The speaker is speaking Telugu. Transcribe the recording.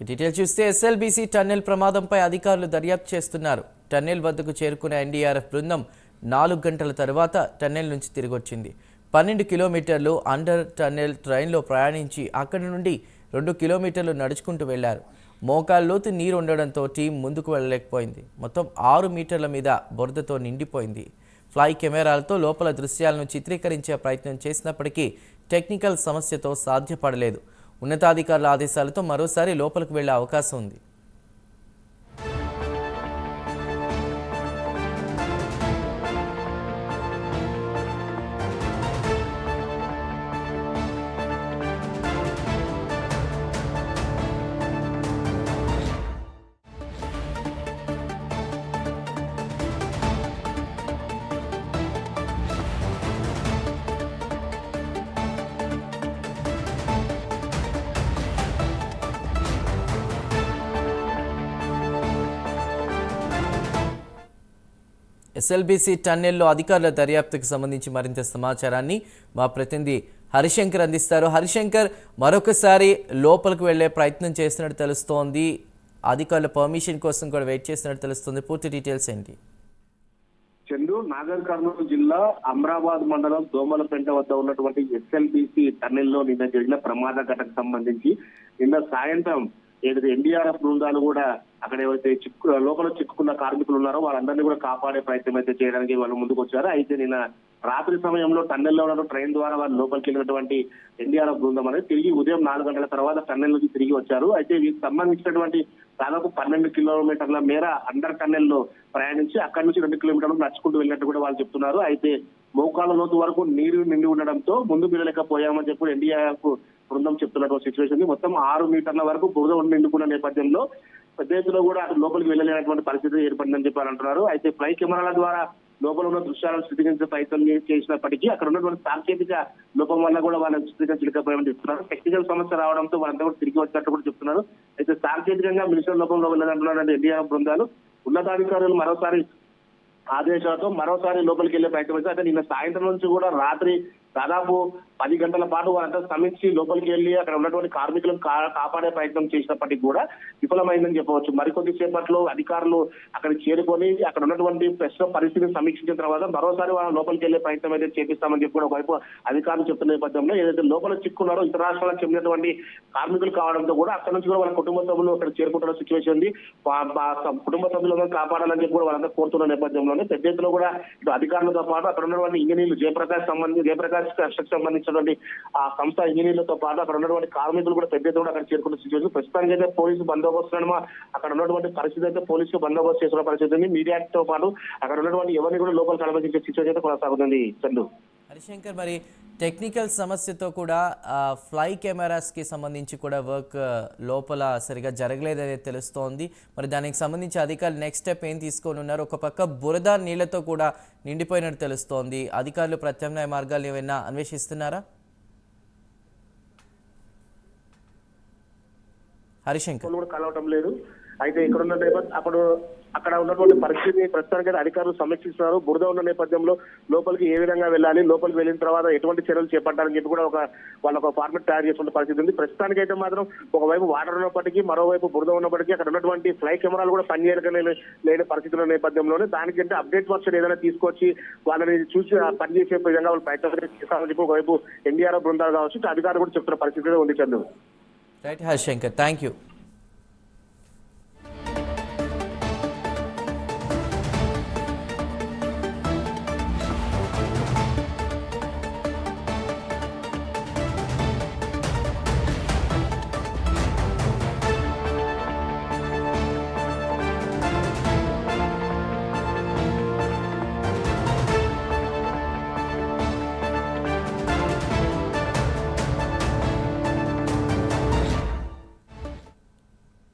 డీటెయిల్స్ చూస్తే ఎస్ఎల్బీసీ టన్నెల్ ప్రమాదంపై అధికారులు దర్యాప్తు చేస్తున్నారు. టన్నెల్ వద్దకు చేరుకున్న ఎన్డీఆర్ఎఫ్ బృందం 4 గంటల తర్వాత టన్నెల్ నుంచి తిరిగొచ్చింది. 12 కిలోమీటర్లు అండర్ టన్నెల్ ట్రైన్లో ప్రయాణించి అక్కడి నుండి 2 కిలోమీటర్లు నడుచుకుంటూ వెళ్లారు. మోకాల్లోతు నీరు ఉండడంతో టీం ముందుకు వెళ్ళలేకపోయింది. మొత్తం 6 మీటర్ల మీద బురదతో నిండిపోయింది. ఫ్లై కెమెరాలతో లోపల దృశ్యాలను చిత్రీకరించే ప్రయత్నం చేసినప్పటికీ టెక్నికల్ సమస్యతో సాధ్యపడలేదు. ఉన్నతాధికారుల ఆదేశాలతో మరోసారి లోపలికి వెళ్లే అవకాశం ఉంది. ఎస్ఎల్బీసీ టన్నెల్లో అధికారుల దర్యాప్తుకు సంబంధించి మరింత సమాచారాన్ని మా ప్రతినిధి హరిశంకర్ అందిస్తారు. హరిశంకర్, మరొకసారి లోపలికి వెళ్లే ప్రయత్నం చేస్తున్నట్టు తెలుస్తోంది. అధికారుల పర్మిషన్ కోసం కూడా వెయిట్ చేస్తున్నట్టు తెలుస్తుంది. పూర్తి డీటెయిల్స్ ఏంటి? చందు, నాగర్ కర్నూలు జిల్లా అమ్రాబాద్ మండలం దోమలపేంట వద్ద ఉన్నటువంటి ఎస్ఎల్బీసీ టన్నెల్లో నిన్న జరిగిన ప్రమాద ఘటనకు సంబంధించి నిన్న సాయంత్రం ఏదైతే ఎన్డీఆర్ఎఫ్ బృందాలు కూడా అక్కడ ఏవైతే లోపల చిక్కుకున్న కార్మికులు ఉన్నారో వాళ్ళందరినీ కూడా కాపాడే ప్రయత్నం అయితే చేయడానికి వాళ్ళు ముందుకు వచ్చారు. అయితే నిన్న రాత్రి సమయంలో టన్నెల్లో ఉన్న ట్రైన్ ద్వారా వాళ్ళు లోపలికి వెళ్ళినటువంటి ఎన్డీఆర్ఎఫ్ బృందం అనేది తిరిగి ఉదయం 4 గంటల తర్వాత టన్నెల్ నుంచి తిరిగి వచ్చారు. అయితే వీరికి సంబంధించినటువంటి దాదాపు 12 కిలోమీటర్ల మేర అండర్ టన్నెల్ లో ప్రయాణించి అక్కడి నుంచి 2 కిలోమీటర్లు నడుచుకుంటూ వెళ్ళినట్టు కూడా వాళ్ళు చెప్తున్నారు. అయితే మోకాళ్ళ లోతు వరకు నీరు నిండి ఉండడంతో ముందుకు వెళ్ళలేకపోయామని చెప్పి ఎన్డీఆర్ఎఫ్ బృందం చెప్తున్నటువంటి సిచ్యువేషన్. మొత్తం 6 మీటర్ల వరకు బురద నిండుకున్న నేపథ్యంలో పెద్ద ఎత్తులో కూడా అటు లోపలికి వెళ్ళలేనటువంటి పరిస్థితి ఏర్పడిందని చెప్పి అంటున్నారు. అయితే ఫ్లై కెమెరాల ద్వారా లోపల ఉన్న దృశ్యాలను చిత్రీకరించే ప్రయత్నం చేసినప్పటికీ అక్కడ ఉన్నటువంటి సాంకేతిక లోపం వల్ల కూడా వాళ్ళని చిత్రీకరించలేకపోయామని చెప్తున్నారు. టెక్నికల్ సమస్య రావడంతో వాళ్ళంతా కూడా తిరిగి వచ్చినట్టు కూడా చెప్తున్నారు. అయితే సాంకేతికంగా మిషన్ లోపంలో వెళ్ళదంటున్నారు ఎన్డీఆర్ఎఫ్ బృందాలు. ఉన్నతాధికారులు మరోసారి ఆదేశాలతో మరోసారి లోపలికి వెళ్లే ప్రయత్నం అయితే నిన్న సాయంత్రం నుంచి కూడా రాత్రి దాదాపు 10 గంటల పాటు వాళ్ళంతా సమీక్షి లోపలికి వెళ్లి అక్కడ ఉన్నటువంటి కార్మికులను కాపాడే ప్రయత్నం చేసినప్పటికీ కూడా విఫలమైందని చెప్పవచ్చు. మరికొద్ది సేపట్లో అధికారులు అక్కడ చేరుకొని అక్కడ ఉన్నటువంటి ప్రస్తుత పరిస్థితిని సమీక్షించిన తర్వాత మరోసారి వాళ్ళ లోపలికి వెళ్లే ప్రయత్నం అయితే చేపిస్తామని చెప్పి కూడా ఒకవైపు అధికారులు చెప్తున్న నేపథ్యంలో ఏదైతే లోపల చిక్కున్నారో ఇతర రాష్ట్రాలకు చెందినటువంటి కార్మికులు కావడంతో కూడా అక్కడ నుంచి కూడా వాళ్ళ కుటుంబ సభ్యులు అక్కడ చేరుకుంటున్న సిచ్యువేషన్ ఉంది. కుటుంబ సభ్యులను కాపాడాలని చెప్పి కూడా వాళ్ళంతా కోరుతున్న నేపథ్యంలోనే పెద్ద ఎత్తులో కూడా ఇటు అధికారులతో పాటు అక్కడ ఉన్నటువంటి ఇంజనీర్లు జయప్రకాష్ సంబంధించినటువంటి ఆ సంస్థ ఇంజనీర్లతో పాటు అక్కడ ఉన్నటువంటి కార్మికులు కూడా పెద్ద ఎత్తున అక్కడ చేరుకున్న సిచ్యువేషన్. ప్రస్తుతానికి అయితే పోలీసు బందోబస్తు అక్కడ ఉన్నటువంటి పరిస్థితి అయితే పోలీసు బందోబస్తు చేసిన పరిస్థితి ఉంది. మీడియాతో పాటు అక్కడ ఉన్నటువంటి ఎవరిని కూడా లోపలికి అనుమతించే సిచ్యువేషన్ అయితే కొనసాగుతుంది. చందు, హరిశంకర్, మరి టెక్నికల్ సమస్యతో కూడా ఫ్లై కెమెరాస్కి సంబంధించి కూడా వర్క్ లోపల సరిగా జరగలేదనేది తెలుస్తోంది. మరి దానికి సంబంధించి అధికారులు నెక్స్ట్ స్టెప్ ఏం తీసుకొని ఉన్నారు? ఒక పక్క బురద నీళ్లతో కూడా నిండిపోయినట్టు తెలుస్తోంది. అధికారులు ప్రత్యామ్నాయ మార్గాలు ఏమైనా అన్వేషిస్తున్నారా? హరిశంకర్ కూడా కలవటం లేదు. అయితే ఇక్కడ ఉన్న అక్కడ ఉన్నటువంటి పరిస్థితిని ప్రస్తుతానికి అధికారులు సమీక్షిస్తున్నారు. బురద ఉన్న నేపథ్యంలో లోపలికి ఏ విధంగా వెళ్ళాలి, లోపలికి వెళ్ళిన తర్వాత ఎటువంటి చర్యలు చేపట్టాలని చెప్పి కూడా వాళ్ళ ఒక ఫార్మెట్ తయారు చేసుకున్న పరిస్థితి ఉంది. ప్రస్తుతానికి అయితే మాత్రం ఒకవైపు వాటర్ ఉన్నప్పటికీ మరోవైపు బురద ఉన్నప్పటికీ అక్కడ ఉన్నటువంటి ఫ్లై కెమెరాలు కూడా లేని పరిస్థితుల నేపథ్యంలోనే దానికంటే అప్డేట్ వర్షన్ ఏదైనా తీసుకొచ్చి వాళ్ళని చూసి పనిచేసే విధంగా వాళ్ళు ప్రయత్నం చేస్తామని చెప్పి ఒకవైపు ఎన్డీఆర్ఎఫ్ బృందాలు కావచ్చు అధికారులు కూడా చెప్తున్న పరిస్థితి ఉంది. Chandru, right Harshankar, thank you.